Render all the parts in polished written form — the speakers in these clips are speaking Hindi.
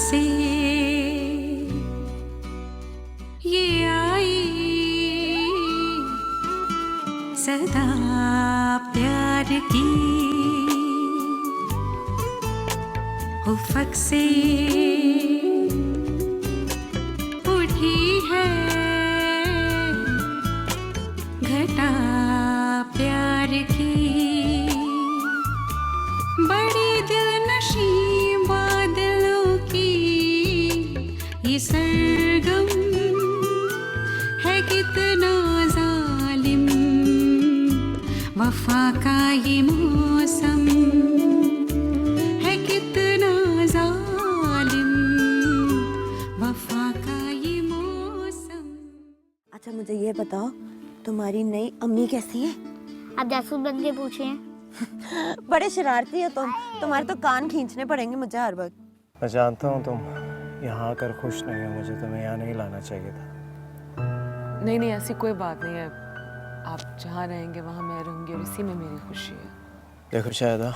से ये आई सदा प्यार की उफ़क़ से उठी है घटा प्यार की। बड़ी दिलनशी बादलों की ये सरगम है कितना जालिम, वफ़ा का ये मौसम है कितना जालिम, वफ़ा का ये मौसम। अच्छा मुझे ये बताओ, तुम्हारी नई अम्मी कैसी है? आप जासूस बन के पूछे हैं। बड़े शरारती हो तुम, तुम्हारे तो कान खींचने पड़ेंगे मुझे हर वक्त। मैं जानता हूँ तुम यहाँ आकर खुश नहीं हो, मुझे तुम्हें यहाँ नहीं लाना चाहिए था। नहीं नहीं, ऐसी कोई बात नहीं है। आप जहाँ रहेंगे वहाँ मैं रहूँगी और इसी में मेरी खुशी है। देखो शायदा,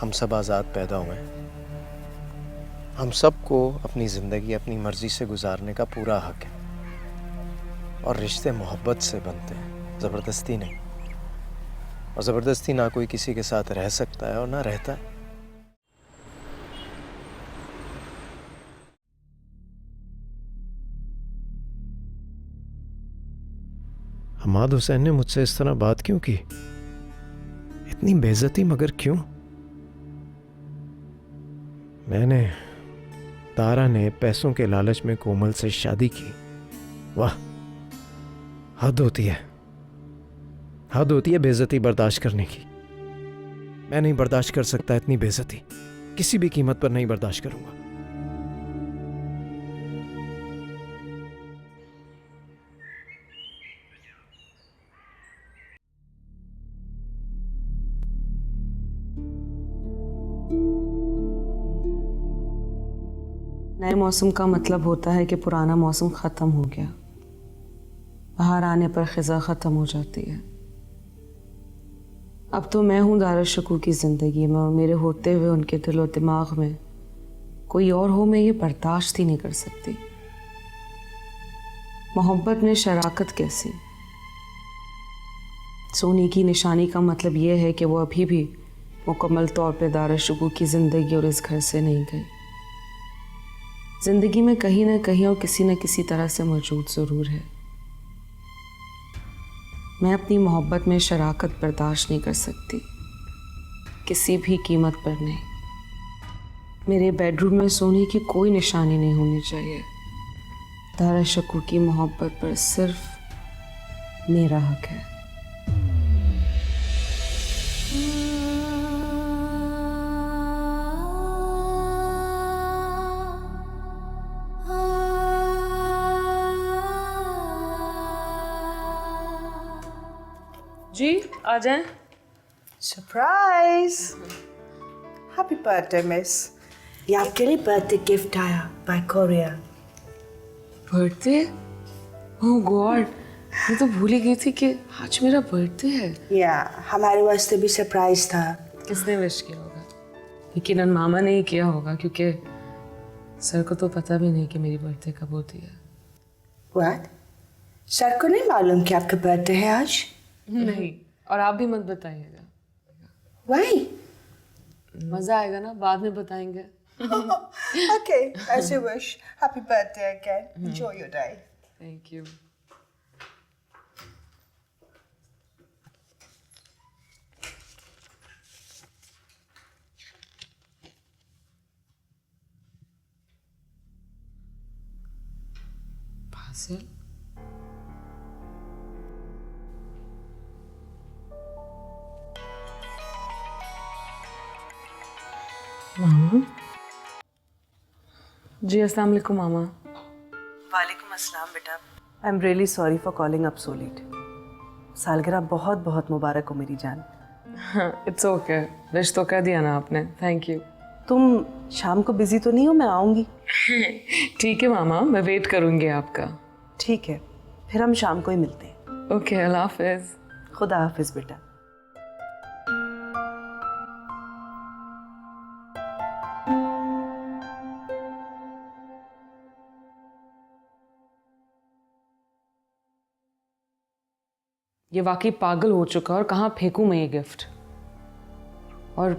हम सब आज़ाद पैदा हुए हैं। हम सबको अपनी ज़िंदगी अपनी मर्ज़ी से गुजारने का पूरा हक है, और रिश्ते मोहब्बत से बनते हैं, ज़बरदस्ती नहीं। और ज़बरदस्ती ना कोई किसी के साथ रह सकता है और ना रहता है। हमाद हुसैन ने मुझसे इस तरह बात क्यों की? इतनी बेइज्जती मगर क्यों? मैंने, तारा ने पैसों के लालच में कोमल से शादी की। वाह, हद होती है, हद होती है बेइज्जती बर्दाश्त करने की। मैं नहीं बर्दाश्त कर सकता इतनी बेइज्जती, किसी भी कीमत पर नहीं बर्दाश्त करूंगा। नए मौसम का मतलब होता है कि पुराना मौसम ख़त्म हो गया। बाहर आने पर ख़िज़ा ख़त्म हो जाती है। अब तो मैं हूँ दारुशकू की ज़िंदगी में, और मेरे होते हुए उनके दिल और दिमाग में कोई और हो, मैं ये बर्दाश्त ही नहीं कर सकती। मोहब्बत में शराकत कैसी? सोने की निशानी का मतलब ये है कि वो अभी भी मुकम्मल तौर पे दारुशकू की ज़िंदगी और इस घर से नहीं गई। ज़िंदगी में कहीं ना कहीं और किसी न किसी तरह से मौजूद ज़रूर है। मैं अपनी मोहब्बत में शराकत बर्दाश्त नहीं कर सकती, किसी भी कीमत पर नहीं। मेरे बेडरूम में सोने की कोई निशानी नहीं होनी चाहिए। दारुशकू की मोहब्बत पर सिर्फ मेरा हक है। जी आ जाएं। सरप्राइज! Happy birthday miss. ये आपके लिए बर्थडे गिफ्ट आया बाय कोरियर। बर्थडे? ओह गॉड, मैं तो भूल ही गई थी कि आज मेरा बर्थडे है। या हमारे वास्ते भी सरप्राइज था। किसने विश किया होगा? यकीनन मामा ने ही किया होगा, क्योंकि सर को तो पता भी नहीं कि मेरी बर्थडे कब होती है। व्हाट? सर को नहीं मालूम कि आपका बर्थडे है आज? नहीं, और आप भी मत बताइएगा। व्हाई? मजा आएगा ना, बाद में बताएंगे। Okay, as you wish. Happy birthday again. Enjoy your day. Thank you. Fazil, मामा जी। अस्सलाम वालेकुम मामा। वालेकुम अस्सलाम बेटा। I am really sorry for calling up so late. सालगिरह बहुत बहुत मुबारक हो मेरी जान। इट्स ओके, विश तो कर दिया ना आपने, थैंक यू। तुम शाम को बिजी तो नहीं हो? मैं आऊँगी। ठीक है मामा, मैं वेट करूँगी आपका। ठीक है, फिर हम शाम को ही मिलते हैं। ओके, अल्लाह हाफिज़। खुदा हाफिज़ बेटा। ये वाकई पागल हो चुका, और कहाँ फेंकूं मैं ये गिफ्ट? और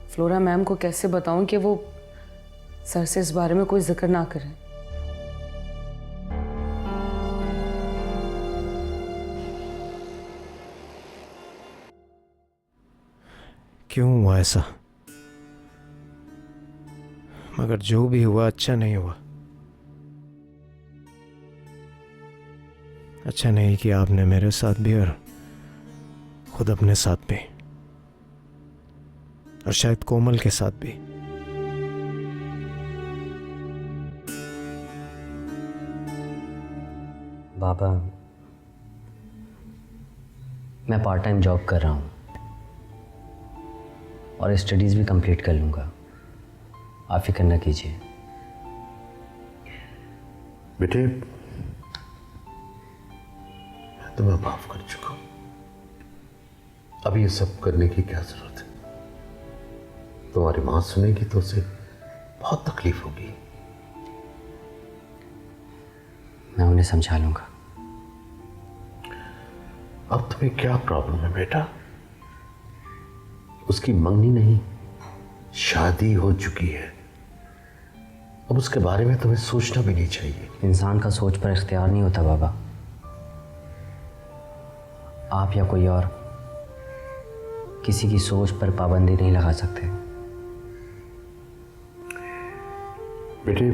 फ्लोरा मैम को कैसे बताऊं कि वो सर से इस बारे में कोई जिक्र ना करें? क्यों हुआ ऐसा? मगर जो भी हुआ अच्छा नहीं हुआ। अच्छा नहीं कि आपने मेरे साथ भी और खुद अपने साथ भी, और शायद कोमल के साथ भी। बाबा, मैं पार्ट टाइम जॉब कर रहा हूँ और स्टडीज़ भी कंप्लीट कर लूँगा। आप फिक्र न कीजिए। बेटे, तो मैं माफ कर चुका हूं। अब ये सब करने की क्या जरूरत है? तुम्हारी मां सुनेगी तो उसे बहुत तकलीफ होगी। मैं उन्हें समझा लूँगा। अब तुम्हें क्या प्रॉब्लम है बेटा? उसकी मंगनी नहीं, शादी हो चुकी है। अब उसके बारे में तुम्हें सोचना भी नहीं चाहिए। इंसान का सोच पर इख्तियार नहीं होता बाबा। आप या कोई और किसी की सोच पर पाबंदी नहीं लगा सकते। बेटे,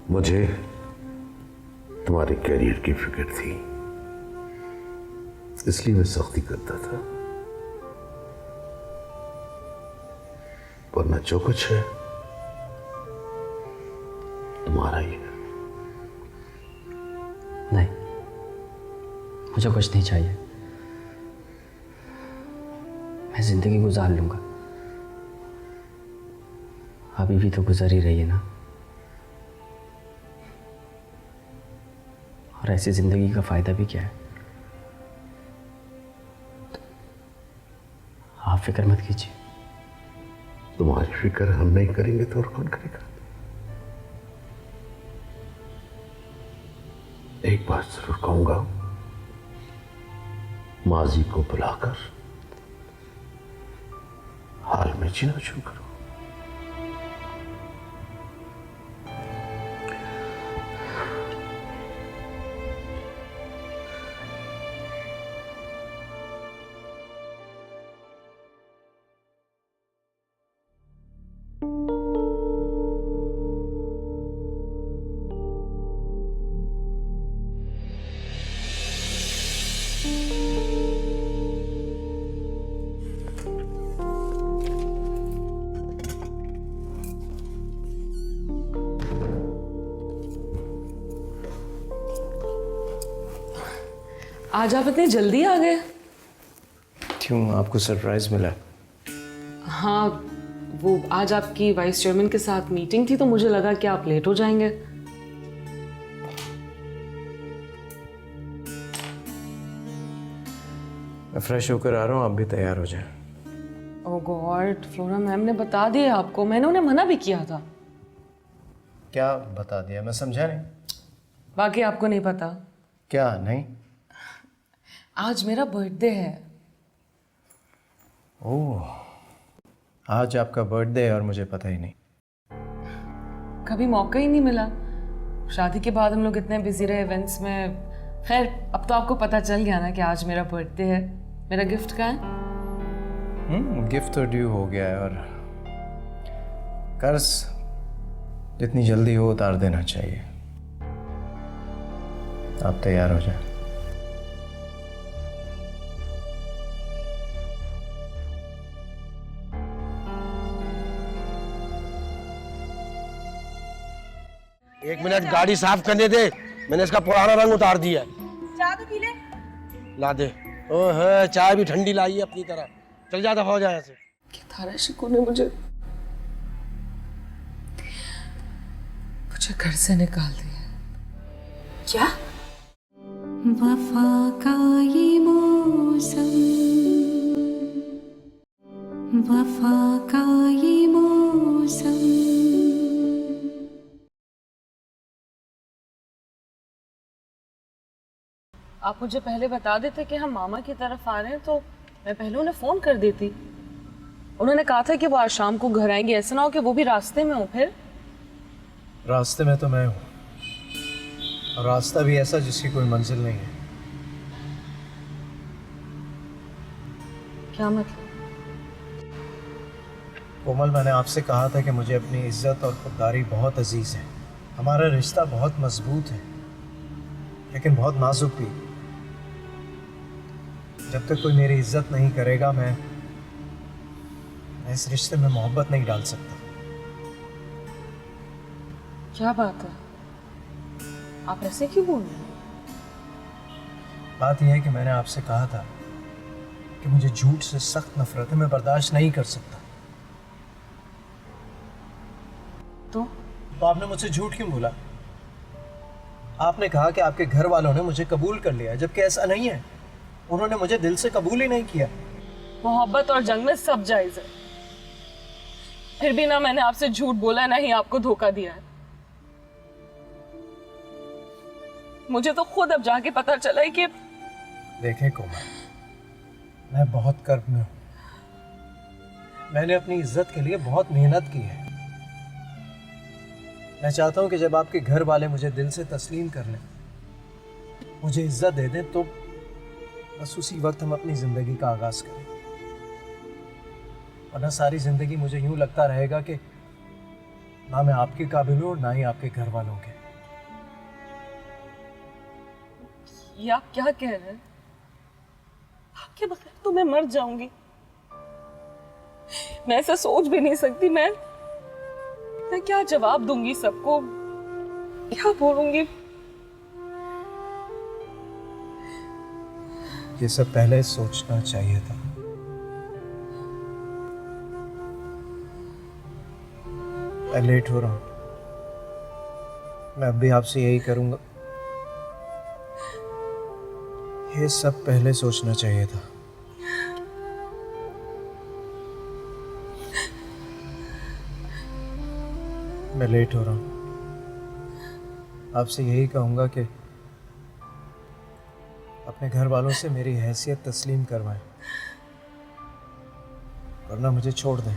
मुझे तुम्हारे कैरियर की फिक्र थी, इसलिए मैं सख्ती करता था, वरना जो कुछ है तुम्हारा ही है। नहीं, मुझे कुछ नहीं चाहिए। मैं जिंदगी गुजार लूंगा। अभी भी तो गुजर ही रही है ना। और ऐसी जिंदगी का फायदा भी क्या है? आप फिक्र मत कीजिए। तुम्हारी फिक्र हम नहीं करेंगे तो और कौन करेगा? एक बात जरूर कहूंगा, माजी को बुलाकर हाल में जीना शुरू करो। आज आप इतनी जल्दी आ गए? क्यों, आपको सरप्राइज मिला? हाँ, वो आज आपकी वाइस चेयरमैन के साथ मीटिंग थी तो मुझे लगा कि आप लेट हो जाएंगे। मैं फ्रेश होकर आ रहा हूँ, आप भी तैयार हो जाए। ओह गॉड, फ्लोरा मैम ने बता दिया आपको? मैंने उन्हें मना भी किया था। क्या बता दिया? मैं समझा नहीं। बाकी आपको नहीं पता? क्या नहीं? आज मेरा बर्थडे है। ओह, आज आपका बर्थडे है और मुझे पता ही नहीं। कभी मौका ही नहीं मिला। शादी के बाद हम लोग इतने बिजी रहे इवेंट्स में। खैर, अब तो आपको पता चल गया ना कि आज मेरा बर्थडे है। मेरा गिफ्ट कहाँ है? गिफ्ट तो ड्यू हो गया है, और कर्ज जितनी जल्दी हो उतार देना चाहिए। आप तैयार हो जाए। एक मिनट, गाड़ी साफ करने दे। मैंने इसका पुराना रंग उतार दिया। चाय तो पी ले। ला दे। ओह, चाय भी ठंडी लाई है अपनी तरह। चल जा, दफा हो जाए ऐसे। थारा शिकू ने मुझे घर से निकाल दिया। क्या? वफा का ये मौसम, वफा का ये मौसम। आप मुझे पहले बता देते कि हम मामा की तरफ आ रहे हैं तो मैं पहले उन्हें फ़ोन कर देती। उन्होंने कहा था कि वो आज शाम को घर आएंगे, ऐसा ना हो कि वो भी रास्ते में हो। फिर रास्ते में तो मैं हूँ, और रास्ता भी ऐसा जिसकी कोई मंजिल नहीं है। क्या मतलब? कोमल, मैंने आपसे कहा था कि मुझे अपनी इज्जत और खुददारी बहुत अजीज है। हमारा रिश्ता बहुत मजबूत है, लेकिन बहुत नाजुक भी। जब तक कोई मेरी इज्जत नहीं करेगा, मैं इस रिश्ते में मोहब्बत नहीं डाल सकता। क्या बात है, आप ऐसे क्यों बोल रहे हैं? बात यह है कि मैंने आपसे कहा था कि मुझे झूठ से सख्त नफरत है, मैं बर्दाश्त नहीं कर सकता। तो आपने मुझसे झूठ क्यों बोला? आपने कहा कि आपके घर वालों ने मुझे कबूल कर लिया, जबकि ऐसा नहीं है। उन्होंने मुझे दिल से कबूल ही नहीं किया। मोहब्बत और जंग में सब जायज है। फिर भी ना मैंने आपसे झूठ बोला, ना ही आपको धोखा दिया है। मुझे तो खुद अब जाके पता चला है कि देखें कोमल, मैं बहुत कर्ब में हूं। मैंने अपनी इज्जत के लिए बहुत मेहनत की है। मैं चाहता हूं कि जब आपके घर वाले मुझे दिल से तस्लीम कर लें, मुझे इज्जत दे दें, तो बस उसी वक्त हम अपनी जिंदगी का आगाज करें। वरना सारी जिंदगी मुझे यूं लगता रहेगा कि ना मैं आपके काबिल हूं, ना ही आपके घर वालों के। ये आप क्या कह रहे हैं? आपके बगैर तो मैं मर जाऊंगी। मैं ऐसा सोच भी नहीं सकती। मैं क्या जवाब दूंगी सबको, क्या बोलूंगी? ये सब पहले सोचना चाहिए था। मैं लेट हो रहा हूं। मैं अब भी आपसे यही करूंगा। ये सब पहले सोचना चाहिए था। मैं लेट हो रहा हूं। आपसे यही कहूंगा कि अपने घर वालों से मेरी हैसियत तस्लीम करवाएं, वरना मुझे छोड़ दें।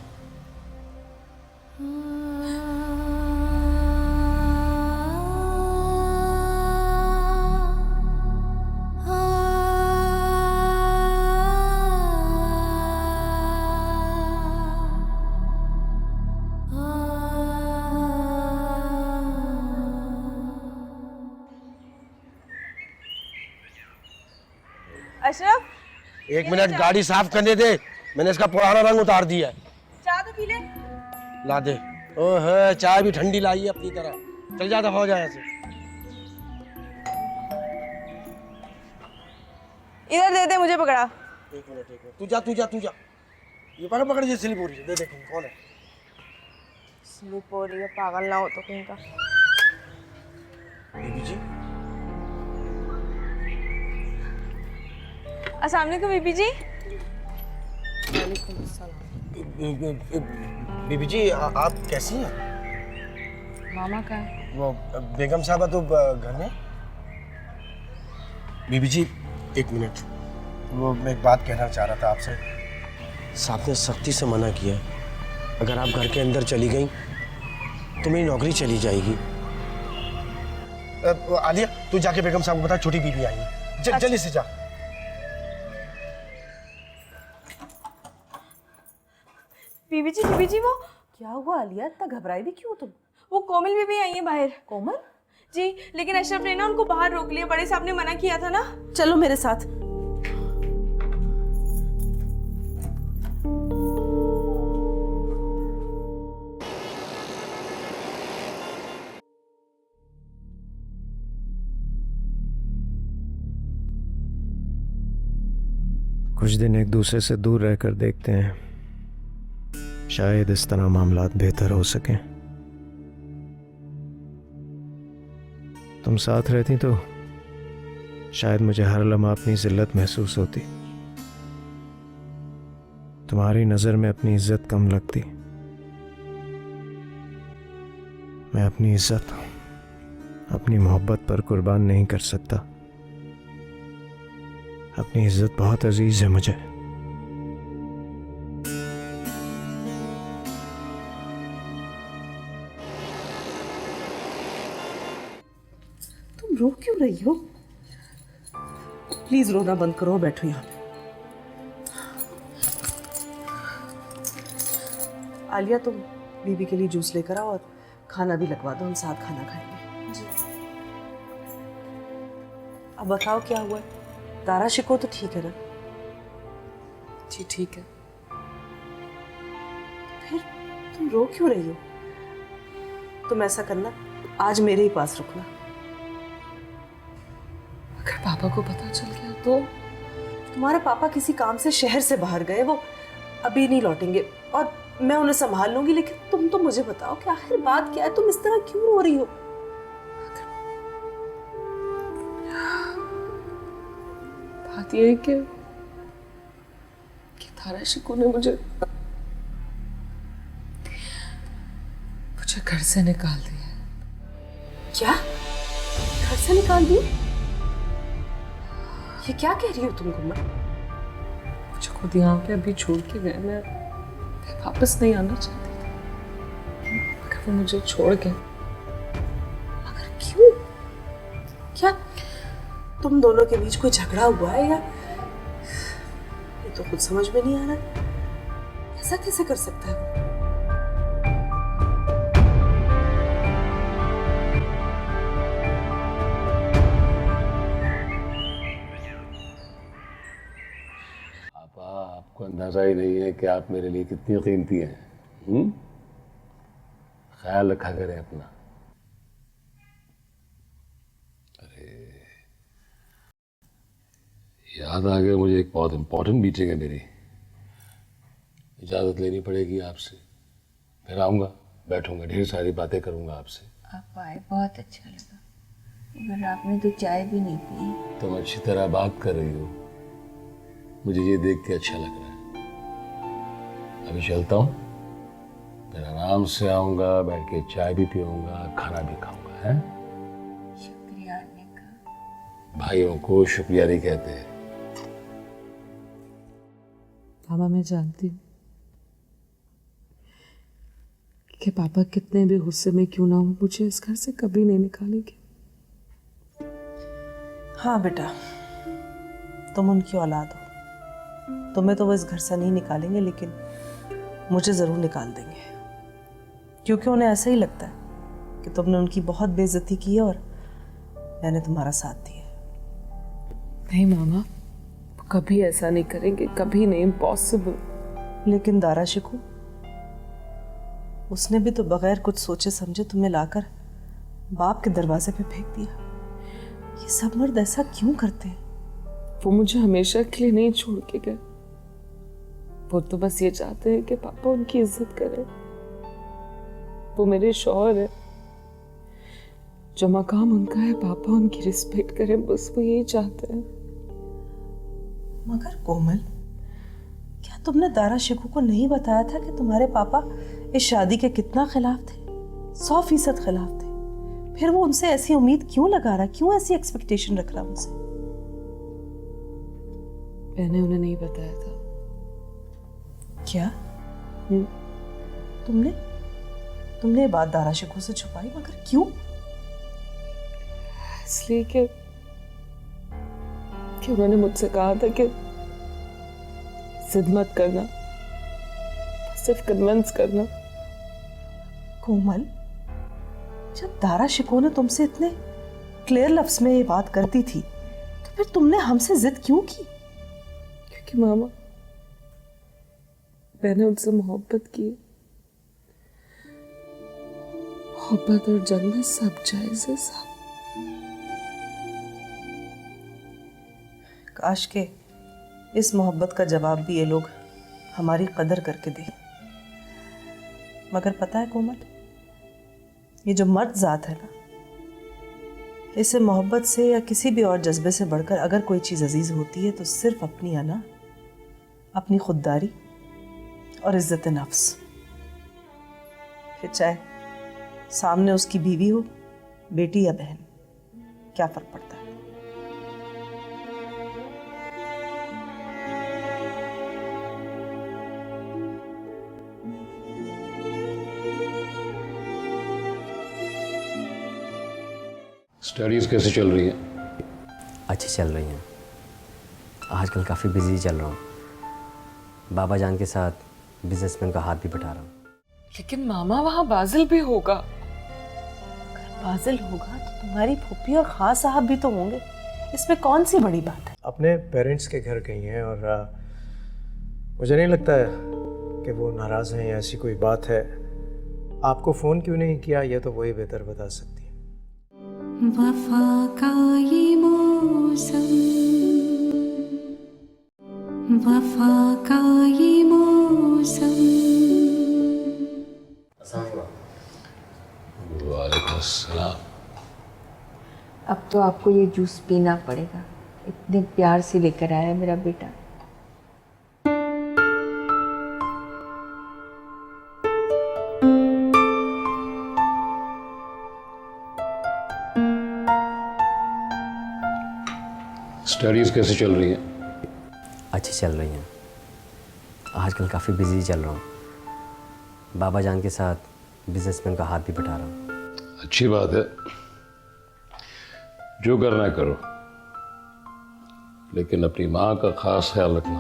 अशरफ, एक मिनट, गाड़ी साफ करने दे। मैंने इसका पुराना रंग उतार दिया है। चाय तो पी ले। ला दे। ओह, चाय भी ठंडी लाई है अपनी तरह। चल जा, दफा हो जाए ऐसे। इधर दे दे, मुझे पकड़ा। एक मिनट। तू जा। ये पकड़ ये स्लिप हो रही है। दे देखो कौन है। स्लिप हो रही है, पागल ना हो तो कहीं का। बीबी जी, अस्सलाम वालेकुम बीबी जी। बीबी जी, आप कैसी हैं? मामा का है। वो बेगम साहबा तो घर में। बीबी जी, एक मिनट। वो मैं एक बात कहना चाह रहा था आपसे। साहब ने सख्ती से मना किया है, अगर आप घर के अंदर चली गई तो मेरी नौकरी चली जाएगी। आलिया, तू जाके बेगम साहब को बता छोटी बीबी आई है। जल्दी से जा। बीबी जी वो क्या हुआ आलिया, इतना घबराई भी क्यों तुम? वो कोमल बीबी आई है बाहर। कोमल? जी, लेकिन अशरफ ने ना उनको बाहर रोक लिया। बड़े साहब ने मना किया था ना। चलो मेरे साथ। कुछ दिन एक दूसरे से दूर रहकर देखते हैं, शायद इस तरह मामलात बेहतर हो सकें। तुम साथ रहती तो शायद मुझे हर लम्हा अपनी जिल्लत महसूस होती, तुम्हारी नज़र में अपनी इज्जत कम लगती। मैं अपनी इज्जत, अपनी मोहब्बत पर कुर्बान नहीं कर सकता। अपनी इज्जत बहुत अजीज है मुझे। तुम रो क्यों रही हो? प्लीज रोना बंद करो, बैठो यहाँ पे। आलिया, तुम बीबी के लिए जूस लेकर आओ और खाना भी लगवा दो, हम साथ खाना खाएंगे। जी। अब बताओ क्या हुआ है? दारा शिको तो ठीक है ना? जी ठीक है। फिर तुम रो क्यों रही हो? तुम ऐसा करना, आज मेरे ही पास रुकना। अगर पापा को पता चल गया तो? तुम्हारे पापा किसी काम से शहर से बाहर गए, वो अभी नहीं लौटेंगे और मैं उन्हें संभाल लूंगी। लेकिन तुम तो मुझे बताओ कि आखिर बात क्या है? तुम इस तरह क्यों रो रही हो? बात यह है कि दारा शिको ने मुझे घर से निकाल दिया। क्या? घर से निकाल दिया? ये क्या कह रही हो तुम गुम्मा? मुझे खुद यहाँ पे अभी छोड़ के गए। मैं वापस नहीं आना चाहती थी, मगर वो मुझे छोड़ गए। मगर क्यों? क्या तुम दोनों के बीच कोई झगड़ा हुआ है या? ये तो खुद समझ में नहीं आ रहा। ऐसा कैसे कर सकता है वो? आपको अंदाजा ही नहीं है कि आप मेरे लिए कितनी कीमती हैं। ख्याल रखा करें अपना। अरे याद आ गया मुझे, एक बहुत इंपॉर्टेंट मीटिंग है मेरी, इजाज़त लेनी पड़ेगी आपसे। फिर आऊँगा, बैठूंगा, ढेर सारी बातें करूँगा आपसे। आप आए, बहुत अच्छा लगा, मगर आपने तो चाय भी नहीं पी। तुम अच्छी तरह बात कर रही हो, मुझे ये देख के अच्छा लग रहा है। अभी चलता हूँ, फिर आराम से आऊँगा, बैठ के चाय भी पीऊँगा, खाना भी खाऊँगा। है? शुक्रिया आने का। भाइयों को शुक्रिया नहीं कहते। मामा, मैं जानती हूँ कि पापा कितने भी गुस्से में क्यों ना हो, मुझे इस घर से कभी नहीं निकालेंगे। हाँ बेटा, तुम उनकी औलाद हो, तुम्हें तो वो इस घर से नहीं निकालेंगे, लेकिन मुझे जरूर निकाल देंगे, क्योंकि उन्हें ऐसा ही लगता है कि तुमने उनकी बहुत बेइज्जती की है और मैंने तुम्हारा साथ दिया। नहीं मामा, वो कभी ऐसा नहीं करेंगे, कभी नहीं, इम्पॉसिबल। लेकिन दारा शिकू, उसने भी तो बगैर कुछ सोचे समझे तुम्हें लाकर बाप के दरवाजे पे फेंक दिया। ये सब मर्द ऐसा क्यों करते हैं? वो मुझे हमेशा के लिए नहीं छोड़ के गए। वो तो बस ये चाहते हैं कि पापा उनकी इज्जत करें। वो मेरे शौहर है, जो मकाम उनका है, पापा उनकी रिस्पेक्ट करें, बस वो यही चाहते हैं। मगर कोमल, क्या तुमने दारा शिकू को नहीं बताया था कि तुम्हारे पापा इस शादी के कितना खिलाफ थे? 100% खिलाफ थे। फिर वो उनसे ऐसी उम्मीद क्यों लगा रहा, क्यों ऐसी एक्सपेक्टेशन रख रहा उनसे? मैंने उन्हें नहीं बताया था। क्या? तुमने ये बात दारा शिकू से छुपाई, मगर क्यों? इसलिए कि उन्होंने मुझसे कहा था कि जिद मत करना, सिर्फ कन्विंस करना। कोमल, जब दारा शिकू ने तुमसे इतने क्लियर लफ्ज में ये बात करती थी, तो फिर तुमने हमसे जिद क्यों की? क्योंकि मामा, मैंने उनसे मोहब्बत की। मोहब्बत और जंग में सब जायज है, सब। काश के इस मोहब्बत का जवाब भी ये लोग हमारी कदर करके दें। मगर पता है कोमल, ये जो मर्द जात है ना, इसे मोहब्बत से या किसी भी और जज्बे से बढ़कर अगर कोई चीज़ अजीज होती है तो सिर्फ अपनी अना, अपनी खुददारी और इज्जत नफ्स। फिर चाहे सामने उसकी बीवी हो, बेटी या बहन, क्या फर्क पड़ता है? स्टडीज कैसे चल रही हैं? अच्छी चल रही हैं। आजकल काफ़ी बिजी चल रहा हूँ। बाबा जान के साथ बिजनेसमैन का हाथ भी बटा रहा हूँ। लेकिन मामा वहाँ बाजिल भी होगा। बाजिल होगा तो तुम्हारी फूफी और खास साहब भी तो होंगे, इसमें कौन सी बड़ी बात है? अपने पेरेंट्स के घर गई हैं और मुझे नहीं लगता है कि वो नाराज़ हैं या ऐसी कोई बात है। आपको फ़ोन क्यों नहीं किया ये तो वही बेहतर बता सकती है। वफा का ये मौसम, वफा का ये मौसम। वालेकुम अस्सलाम। अब तो आपको ये जूस पीना पड़ेगा, इतने प्यार से लेकर आया है मेरा बेटा। स्टडीज कैसे चल रही हैं? अच्छी चल रही हैं। आजकल काफ़ी बिजी चल रहा हूँ। बाबा जान के साथ बिजनेसमैन का हाथ भी बटा रहा हूँ। अच्छी बात है, जो करना है करो, लेकिन अपनी माँ का खास ख्याल रखना।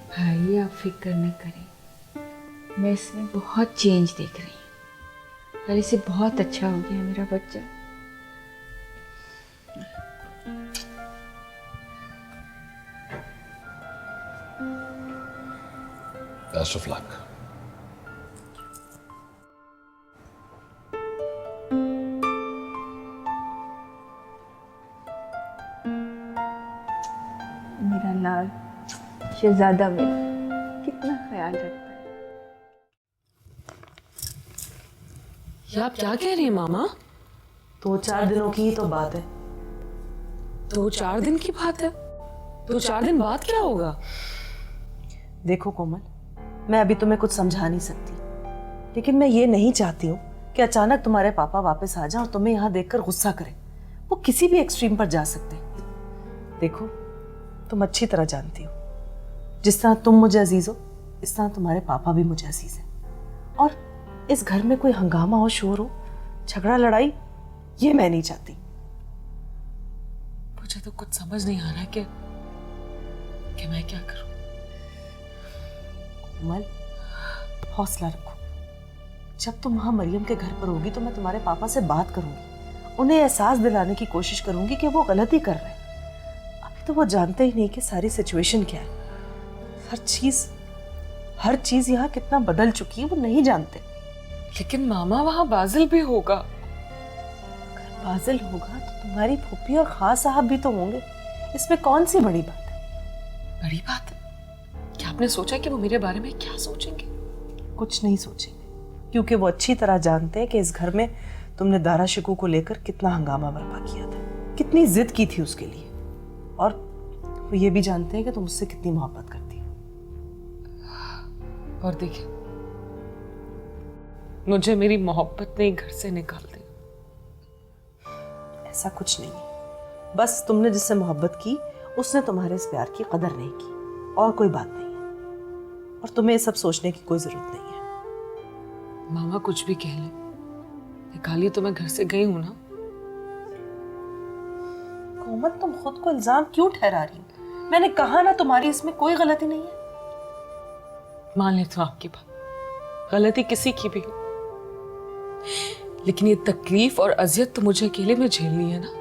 भाई आप फिक्र न करें, मैं इसमें बहुत चेंज देख रही हूँ। पहले से बहुत अच्छा हो गया मेरा बच्चा। Best of luck. मेरा लाल शहजादा मेरा कितना ख्याल रखता है। ये आप क्या कह रही हैं मामा? 2-4 दिनों की ही तो बात है। 2-4 दिन की बात है? 2-4 दिन बाद क्या होगा? देखो कोमल, मैं अभी तुम्हें कुछ समझा नहीं सकती, लेकिन मैं ये नहीं चाहती हूँ कि अचानक तुम्हारे पापा वापस आ जाएं और तुम्हें यहाँ देखकर गुस्सा करें। वो किसी भी एक्सट्रीम पर जा सकते हैं। देखो, तुम अच्छी तरह जानती हो, जिस तरह तुम मुझे अजीज हो, इस तरह तुम्हारे पापा भी मुझे अजीज हैं। और इस घर में कोई हंगामा हो, शोर हो, झगड़ा लड़ाई, ये मैं नहीं चाहती। मुझे तो कुछ समझ नहीं आ रहा है कि मैं क्या करूं। कोमल, हौसला रखो। जब तुम वहां मरियम के घर पर होगी तो मैं तुम्हारे पापा से बात करूंगी, उन्हें एहसास दिलाने की कोशिश करूंगी कि वो गलती कर रहे हैं। अभी तो वो जानते ही नहीं कि सारी सिचुएशन क्या है। हर चीज यहाँ कितना बदल चुकी है वो नहीं जानते। लेकिन मामा वहाँ बाजिल भी होगा। अगर बाजिल होगा तो तुम्हारी फूफी और खास साहब भी तो होंगे, इसमें कौन सी बड़ी बात है? बड़ी बात है? क्या आपने सोचा कि वो मेरे बारे में क्या सोचेंगे? कुछ नहीं सोचेंगे, क्योंकि वो अच्छी तरह जानते हैं कि इस घर में तुमने दारा शिकू को लेकर कितना हंगामा बर्पा किया था, कितनी जिद की थी उसके लिए, और वो ये भी जानते हैं कि तुम उससे कितनी मोहब्बत करती हो। और देखिए, मुझे मेरी मोहब्बत ने घर से निकाल दिया। ऐसा कुछ नहीं है, बस तुमने जिससे मोहब्बत की उसने तुम्हारे इस प्यार की कदर नहीं की, और कोई बात नहीं है। और तुम्हें ये सब सोचने की कोई जरूरत नहीं है। मामा कुछ भी कह ले, निकाली तो मैं घर से गई हूं ना। कोमल, तुम खुद को इल्जाम क्यों ठहरा रही हो? मैंने कहा ना, तुम्हारी इसमें कोई गलती नहीं है। मान लेती हूँ आपकी बात, गलती किसी की भी हो, लेकिन ये तकलीफ और अजियत तो मुझे अकेले में झेलनी है ना।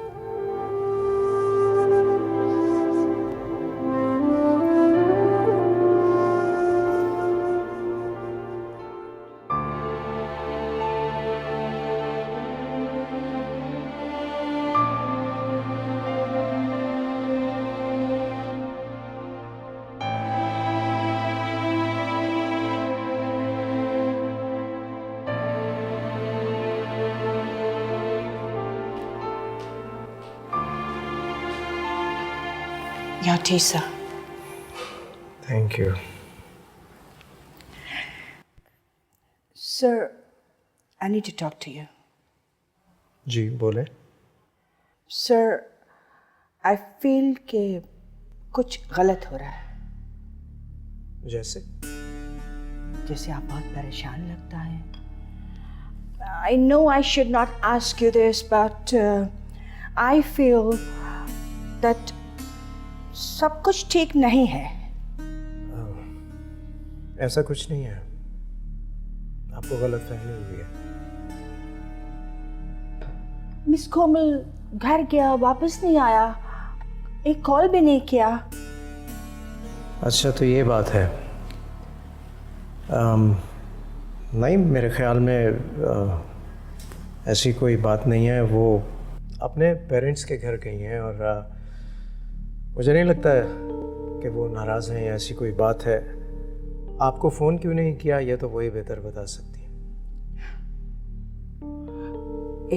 Yatisa. Thank you. Sir, I need to talk to you. जी बोले। Sir, I feel कि कुछ गलत हो रहा है। जैसे? जैसे आप बहुत परेशान लगता है। I know I should not ask you this, but I feel that सब कुछ ठीक नहीं है. ऐसा कुछ नहीं है, आपको गलत फहमी हुई है. मिस कोमल घर गया, वापस नहीं आया, एक कॉल भी नहीं किया. अच्छा, तो ये बात है. नहीं, मेरे ख्याल में ऐसी कोई बात नहीं है. वो अपने पेरेंट्स के घर गई हैं और मुझे नहीं लगता है कि वो नाराज़ हैं या ऐसी कोई बात है. आपको फ़ोन क्यों नहीं किया, ये तो वही बेहतर बता सकती है.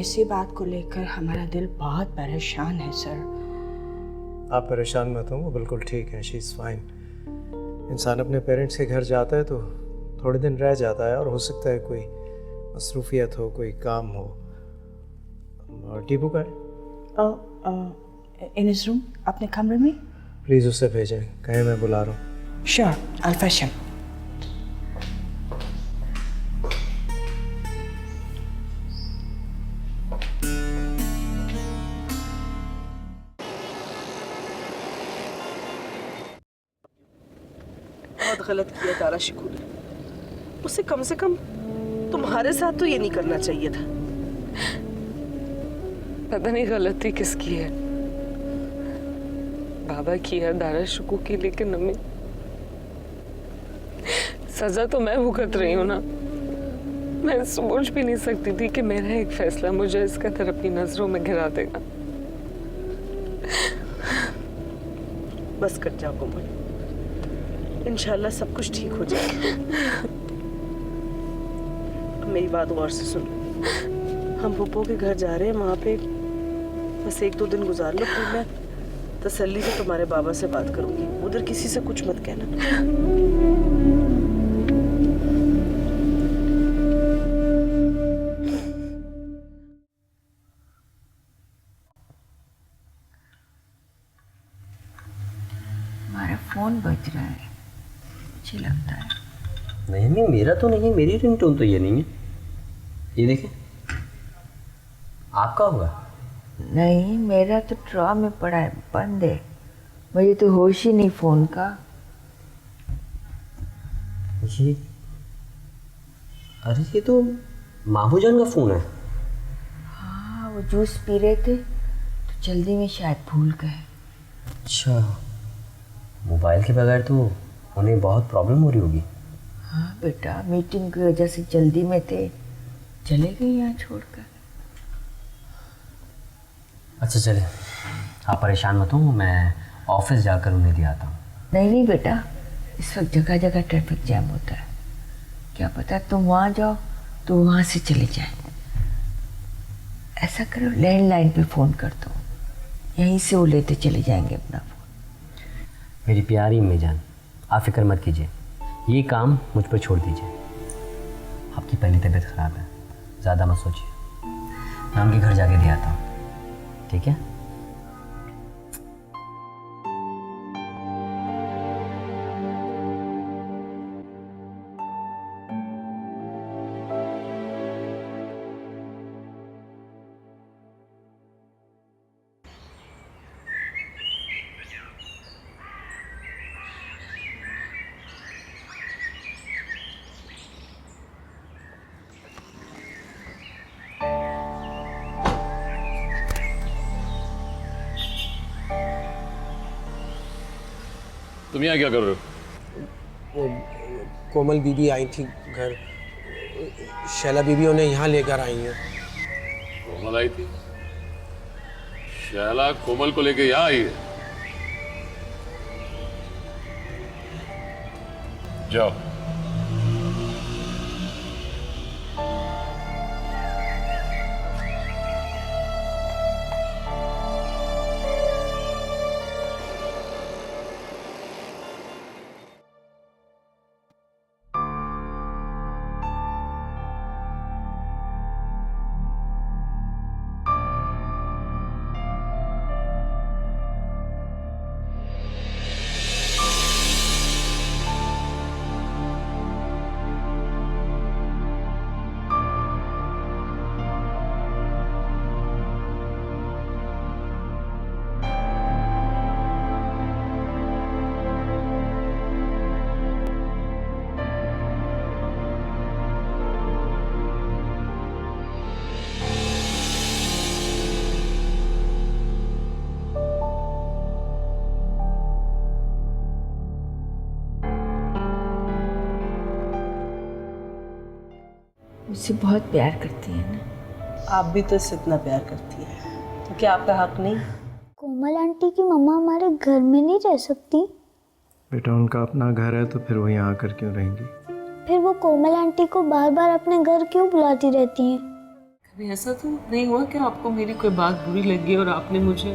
इसी बात को लेकर हमारा दिल बहुत परेशान है सर. आप परेशान मत हो, वो बिल्कुल ठीक है. She is fine. इंसान अपने पेरेंट्स के घर जाता है तो थोड़े दिन रह जाता है और हो सकता है कोई मसरूफियत हो, कोई काम हो. और टीपू का है इन हिज रूम, अपने कमरे में. प्लीज़ उससे भेजें, कहें मैं बुला रहा हूँ. श्योर, आई फेच हिम. बहुत गलत किया तारा शिकू ने. उसे कम से कम तुम्हारे साथ तो ये नहीं करना चाहिए था. पता नहीं गलती किसकी है, बाबा की है दारा शिकू की, लेकिन अम्मी सजा तो मैं भुगत रही हूँ ना. मैं सोच भी नहीं सकती थी कि मेरा एक फैसला मुझे इस कदर अपनी नजरों में गिरा देगा. बस कर जाओ कोमल, इंशाल्लाह सब कुछ ठीक हो जाएगा. मेरी बात गौर से सुन. हम पुप्पो के घर जा रहे हैं, वहाँ पे बस 1-2 दिन गुजार लो. फिर मैं तसल्ली से तुम्हारे बाबा से बात करूंगी. उधर किसी से कुछ मत कहना. हमारा फोन बज रहा है, मुझे लगता है. नहीं नहीं, मेरा तो नहीं है, मेरी रिंगटोन तो ये नहीं है. ये देखें, आपका होगा. नहीं, मेरा तो ड्रॉ में पड़ा है, बंद है. मुझे तो होश ही नहीं फोन का. ये अरे ये तो मामू जान का फ़ोन है. हाँ, वो जूस पी रहे थे तो जल्दी में शायद भूल गए. अच्छा, मोबाइल के बगैर तो उन्हें बहुत प्रॉब्लम हो रही होगी. हाँ बेटा, मीटिंग की वजह से जल्दी में थे, चले गए यहाँ छोड़कर. अच्छा चले, आप परेशान मत हो, मैं ऑफिस जाकर उन्हें दिखाता हूँ. नहीं नहीं बेटा, इस वक्त जगह जगह ट्रैफिक जैम होता है. क्या पता तुम वहाँ जाओ तो वहाँ से चले जाए. ऐसा करो, लैंडलाइन पे फ़ोन कर दो, यहीं से वो लेते चले जाएंगे अपना फ़ोन. मेरी प्यारी अम्मी जान, आप फिक्र मत कीजिए, ये काम मुझ पर छोड़ दीजिए. आपकी पहली तबीयत ख़राब है, ज़्यादा मत सोचिए. मैं उनके घर जाके दिखाता हूँ, ठीक है? तुम यहाँ क्या कर रहे हो? वो कोमल बीबी आई थी घर, शैला बीबी उन्हें यहाँ लेकर आई हैं. कोमल आई थी? शैला कोमल को लेके यहाँ आई है? जाओ. मुझसे बहुत प्यार करती है ना। आप भी तो इससे इतना प्यार करती है, तो क्या आपका हक नहीं? कोमल आंटी की मम्मा हमारे घर में नहीं रह सकती? बेटा उनका अपना घर है तो फिर वो यहाँ आकर क्यों रहेंगी? फिर वो कोमल आंटी को बार बार अपने घर क्यों बुलाती रहती हैं? कभी ऐसा तो नहीं हुआ कि आपको मेरी कोई बात बुरी लगी और आपने मुझे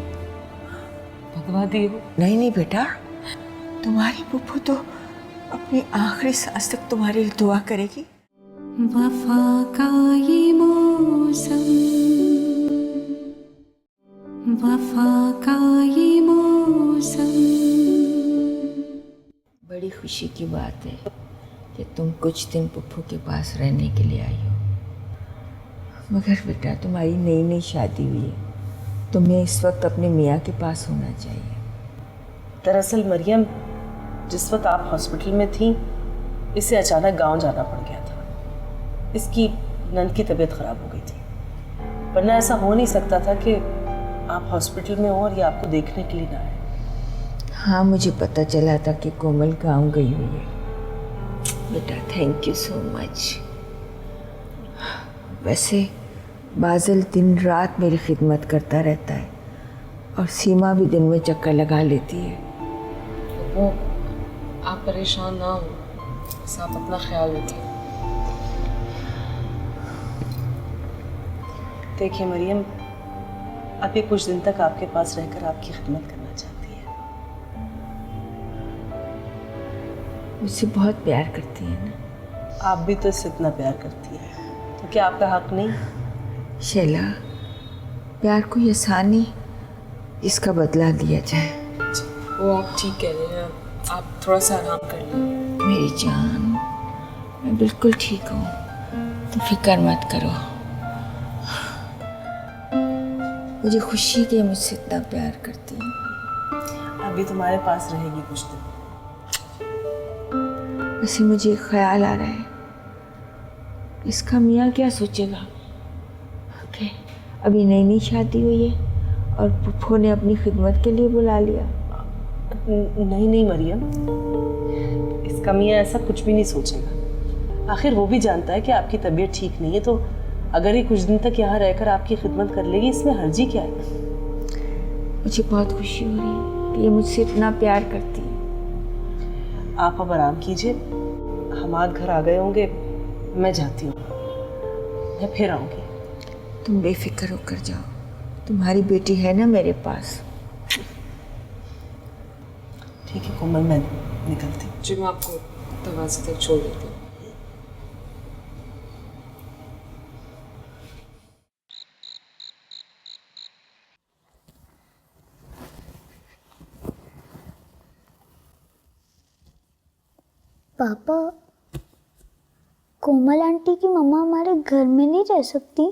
भगवा दी हो? नहीं नहीं बेटा, तुम्हारी पुप्पू तो अपनी आखिरी सांस तक तुम्हारे लिए दुआ करेगी। वफा का ये मौसम, वफा का ये मौसम। बड़ी खुशी की बात है कि तुम कुछ दिन पुप्पू के पास रहने के लिए आई हो। मगर बेटा तुम्हारी नई नई शादी हुई है, तुम्हें इस वक्त अपने मियाँ के पास होना चाहिए। दरअसल मरियम, जिस वक्त आप हॉस्पिटल में थी, इसे अचानक गांव जाना पड़ गया था। इसकी नंद की तबीयत ख़राब हो गई थी, वरना ऐसा हो नहीं सकता था कि आप हॉस्पिटल में हो और ये आपको देखने के लिए ना आए। हाँ, मुझे पता चला था कि कोमल गांव गई हुई है। बेटा थैंक यू सो मच। वैसे बादल दिन रात मेरी खिदमत करता रहता है और सीमा भी दिन में चक्कर लगा लेती है। वो आप परेशान ना हो, बस आप अपना ख्याल रखिए। देखिए मरियम, अभी कुछ दिन तक आपके पास रहकर आपकी खिदमत करना चाहती है। मुझसे बहुत प्यार करती है ना। आप भी तो इससे इतना प्यार करती है, तो क्या आपका हक नहीं? शैला, प्यार कोई आसानी इसका बदला लिया जाए। वो आप ठीक कह रहे हैं, आप थोड़ा सा आराम कर लीजिए। मेरी जान, मैं बिल्कुल ठीक हूँ, तुम फिक्र मत करो। मुझे खुशी कि मुझसे इतना प्यार करती है। अभी तुम्हारे पास रहेगी कुछ दिन। वैसे मुझे एक ख्याल आ रहा है, इसका मियाँ क्या सोचेगा? ओके, अभी नई नई शादी हुई है और पुप्पो ने अपनी खिदमत के लिए बुला लिया। नहीं नहीं मरियम, इसका मियाँ ऐसा कुछ भी नहीं सोचेगा। आखिर वो भी जानता है कि आपकी तबीयत ठीक नहीं है, तो अगर ये कुछ दिन तक यहाँ रहकर आपकी खिदमत कर लेगी, इसमें हर्जी क्या है? मुझे बहुत खुशी हो रही है कि ये मुझसे इतना प्यार करती है। आप अब आराम कीजिए, हमाद घर आ गए होंगे, मैं जाती हूँ, मैं फिर आऊँगी। तुम बेफिक्र होकर जाओ, तुम्हारी बेटी है ना मेरे पास। ठीक है कोमल, मैं निकलती हूँ। जी, मैं आपको दरवाजे तक छोड़ देती हूँ। पापा, कोमल आंटी की मम्मा हमारे घर में नहीं रह सकती?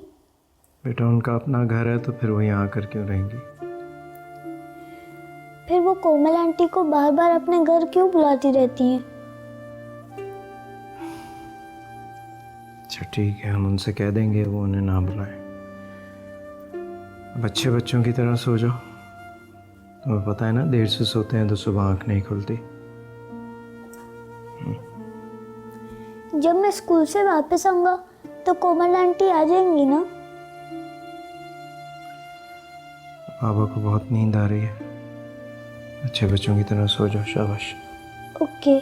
बेटा उनका अपना घर है तो फिर वो यहाँ आकर क्यों रहेंगी? फिर वो कोमल आंटी को बार बार अपने घर क्यों बुलाती रहती हैं? अच्छा ठीक है, हम उनसे कह देंगे वो उन्हें ना बुलाएं। अब अच्छे बच्चों की तरह सो जाओ। तुम्हें पता है ना, देर से सोते हैं तो सुबह आँख नहीं खुलती। जब मैं स्कूल से वापस आऊंगा तो कोमल आंटी आ जाएंगी ना? बाबा को बहुत नींद आ रही है, अच्छे बच्चों की तरह सो जाओ। शाबाश। ओके।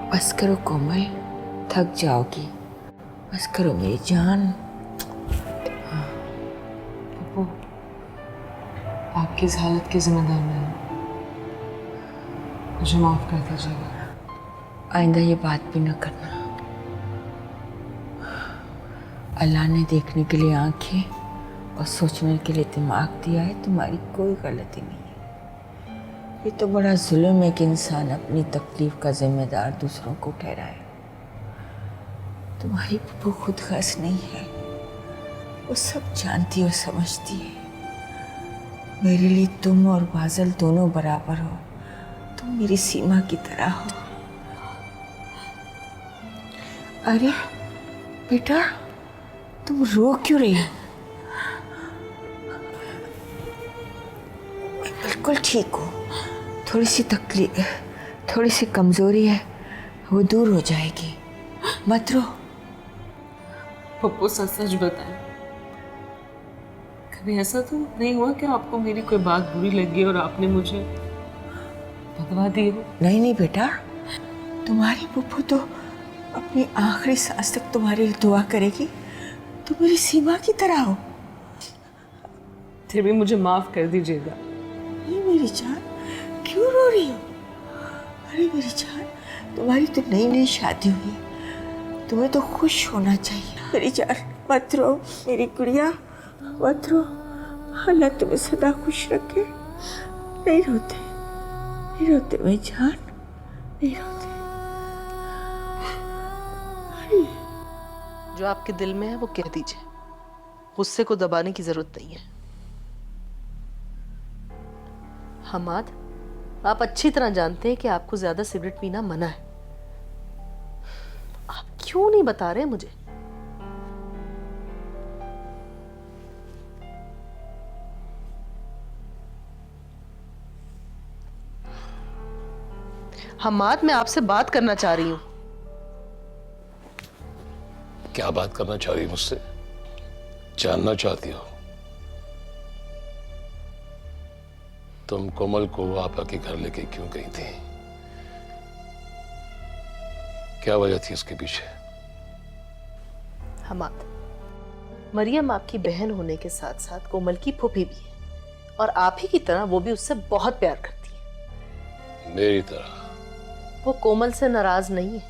बस करो कोमल, थक जाओगी। बस करो मेरी जान। पप्पू, आपकी इस हालत की जिम्मेदार मैं हूँ, मुझे माफ़ कर दीजिएगा। आइंदा ये बात भी न करना। अल्लाह ने देखने के लिए आंखें और सोचने के लिए दिमाग दिया है, तुम्हारी कोई गलती नहीं है। ये तो बड़ा जुल्म है कि इंसान अपनी तकलीफ का जिम्मेदार दूसरों को ठहराए। तुम्हारी पुप्पू खुद खास नहीं है, वो सब जानती और समझती है। मेरे लिए तुम और बादल दोनों बराबर हो। तुम मेरी सीमा की तरह हो। अरे बेटा, तुम रो क्यों रही हो? मैं बिल्कुल ठीक हूँ। थोड़ी सी तकलीफ, थोड़ी सी कमजोरी है, वो दूर हो जाएगी। मत रो। पप्पू सच सच बताएं, कभी ऐसा तो नहीं हुआ कि आपको मेरी कोई बात बुरी लगी और आपने मुझे भगवा दी हो? नहीं नहीं बेटा, तुम्हारी पप्पू तो अपनी आखिरी सांस तक तुम्हारे लिए दुआ करेगी। तुम मेरी सीमा की तरह हो। फिर भी मुझे माफ कर दीजिएगा। ये मेरी जान, क्यों रो रही हो? अरे मेरी जान, तुम्हारी तो नई नई शादी हुई है, तुम्हें तो खुश होना चाहिए। मेरी जान मत रो, मेरी गुड़िया मत रो। अल्लाह तुम्हें सदा खुश रखे। नहीं रोते, नहीं रोते मेरी जान, नहीं रोते। जो आपके दिल में है वो कह दीजिए, गुस्से को दबाने की जरूरत नहीं है। हमाद, आप अच्छी तरह जानते हैं कि आपको ज्यादा सिगरेट पीना मना है। आप क्यों नहीं बता रहे मुझे? हमाद, मैं आपसे बात करना चाह रही हूं। क्या बात करना चाह रही मुझसे? जानना चाहती हो? तुम कोमल को आपा के घर लेके क्यों गई थी? क्या वजह थी उसके पीछे? हमाद, मरियम आपकी बहन होने के साथ साथ कोमल की फूफी भी है और आप ही की तरह वो भी उससे बहुत प्यार करती है। मेरी तरह? वो कोमल से नाराज नहीं है,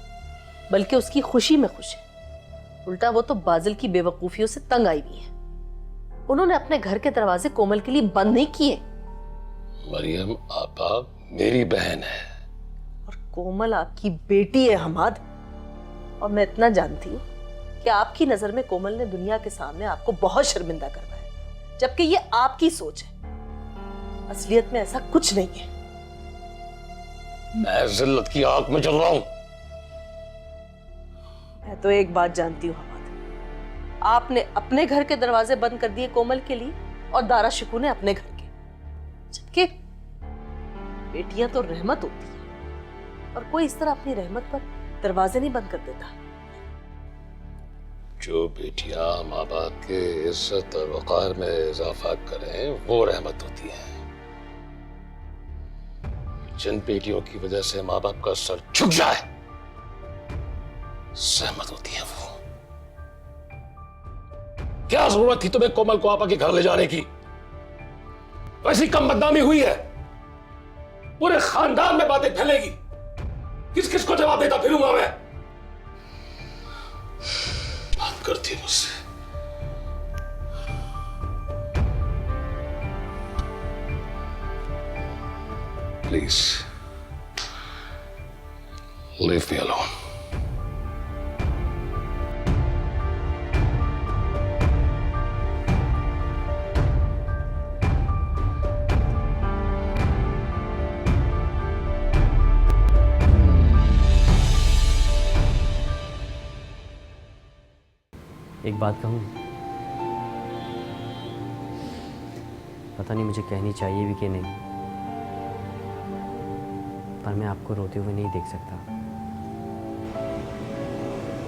बल्कि उसकी खुशी में खुश है। उल्टा वो तो बादल की बेवकूफियों से तंग आई हुई है। उन्होंने अपने घर के दरवाजे कोमल के लिए बंद नहीं किए। मरियम आपा मेरी बहन है और कोमल आपकी बेटी है हमाद। और मैं इतना जानती हूँ कि आपकी नजर में कोमल ने दुनिया के सामने आपको बहुत शर्मिंदा करवाया, जबकि ये आपकी सोच है। असलियत में ऐसा कुछ नहीं है। मैं जिल्लत की आग में जल रहा हूं। मैं तो एक बात जानती हूँ हमाद, आपने अपने घर के दरवाजे बंद कर दिए कोमल के लिए और दारा शिकू ने अपने घर के। जबकि बेटियां तो रहमत होती है और कोई इस तरह अपनी रहमत पर दरवाजे नहीं बंद कर देता। जो बेटियां माँ बाप के इज्जत और वक़ार में इजाफा करें वो रहमत होती है। जिन बेटियों की वजह से माँ बाप का सर झुक जाए, सहमत होती है वो। क्या जरूरत थी तुम्हें कोमल को आपा के घर ले जाने की? वैसी कम बदनामी हुई है, पूरे खानदान में बातें फैलेगी। किस किस को जवाब देता फिरूंगा मैं? बात करती मुझसे। Please leave me alone. एक बात कहूँ, पता नहीं मुझे कहनी चाहिए भी कि नहीं, पर मैं आपको रोते हुए नहीं देख सकता।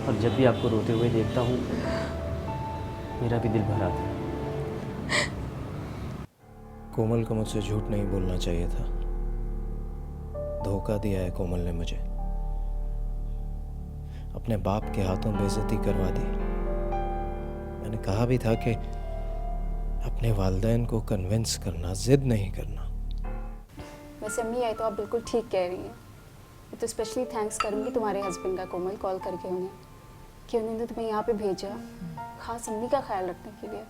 और जब भी आपको रोते हुए देखता हूँ मेरा भी दिल भर आता है। कोमल को मुझसे झूठ नहीं बोलना चाहिए था। धोखा दिया है कोमल ने मुझे। अपने बाप के हाथों बेइज्जती करवा दी। मैंने कहा भी था कि अपने वालिदैन को कन्विंस करना, जिद नहीं करना। वैसे अम्मी आई तो आप बिल्कुल ठीक कह रही हैं। मैं तो स्पेशली थैंक्स करूंगी तुम्हारे हस्बैंड का, कोमल, कॉल करके उन्हें कि उन्होंने तुम्हें यहाँ पे भेजा खास अम्मी का ख्याल रखने के लिए।